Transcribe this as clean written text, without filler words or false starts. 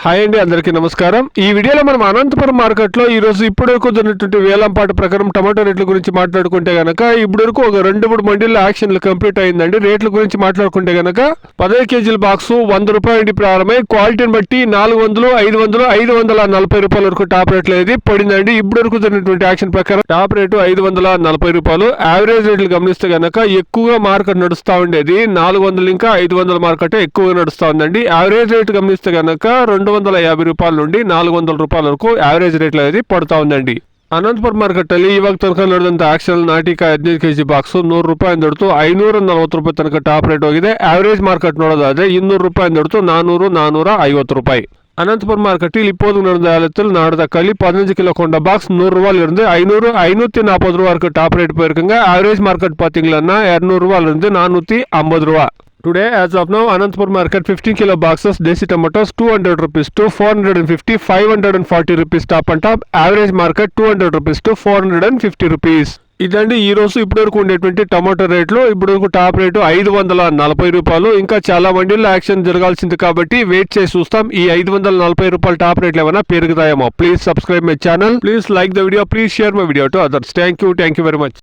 Hi అండి, అందరికీ నమస్కారం. ఈ వీడియోలో మనం అనంతపురం మార్కెట్లో ఈ రోజు ఇప్పటివరకు జరిగినటువంటి వేలంపాట ప్రకారం టమాటో రేట్ల గురించి మాట్లాడుకుంటే గనక ఇప్పటివరకు ఒక 2-3 మండీల్లో యాక్షన్లు కంప్లీట్ అయిందండి. రేట్ల గురించి మాట్లాడుకుంటే గనక 15 కేజీల బాక్స్ 100 రూపాయలు ప్రారంభమై క్వాలిటీని బట్టి 400, 500, 540 రూపాయల వరకు టాప్ రేట్లు అనేది పడిందండి. ఇప్పటివరకు జరిగినటువంటి యాక్షన్ ప్రకారం టాప్ రేటు 540 రూపాయలు. యావరేజ్ రేట్లు గమనిస్తే గనక ఎక్కువగా మార్కెట్ నడుస్తూ ఉండేది 400 ఇంకా 500 మార్కెట్ ఎక్కువగా నడుస్తూ ఉందండి. యావరేజ్ రేటు గమనిస్తే గనక 250 రూపాయల నుండి 400 రూపాయల వరకు యావరేజ్ రేట్లు అనేది పడుతూ ఉందండి. అనంతపురం మార్కెಟ್ ಅಲ್ಲಿ ಇವಾಗ ತನಕ ನಡೆದಂತ ಆಕ್ಷನ್ ನಾಟಿಕಾಯಿ 15 ಕೆಜಿ ಬಾಕ್ಸ್ 100 ರೂಪಾಯಿ ದೊಡ್ತು 540 ರೂಪಾಯಿ ತನಕ ಟಾಪ್ ರೇಟ್ ಹೋಗಿದೆ. ಆವರೇಜ್ ಮಾರ್ಕೆಟ್ ನೋಡೋದಾದ್ರೆ 200 ರೂಪಾಯಿ ದೊಡ್ತು 400, 450 ರೂಪಾಯಿ. அனந்தபுரம் மார்க்கெட்டில் இப்போது நடந்த ஏலத்தில் நடந்த களி 15 கிலோ கொண்ட பாக்ஸ் 100 ரூபாயில இருந்து 500, 540 ரூபா வரைக்கும் டாப் ரேட் போயிருக்குங்க. ஆவரேஜ் மார்க்கெட் பாத்தீங்கன்னா 200 ரூபாயில இருந்து 450 ரூபா. Today, as of now, Anantapur market 15 kilo boxes, desi tomatoes 200 rupees to 450, 540 rupees top and top. Average market 200 rupees to 450 rupees. ఇదండి ఈ రోజు ఇప్పటివరకు ఉండేటువంటి టమాటో రేట్లు. ఇప్పటివరకు టాప్ రేటు 540 రూపాయలు. ఇంకా చాలా మండీల్లో యాక్షన్ జరగాల్సింది కాబట్టి వెయిట్ చేసి చూస్తాం. ఈ 540 రూపాయల టాప్ రేట్లు ఏమైనా పెరుగుతాయేమో. Please subscribe my channel. Please like the video. Please share my video to others. Thank you very much.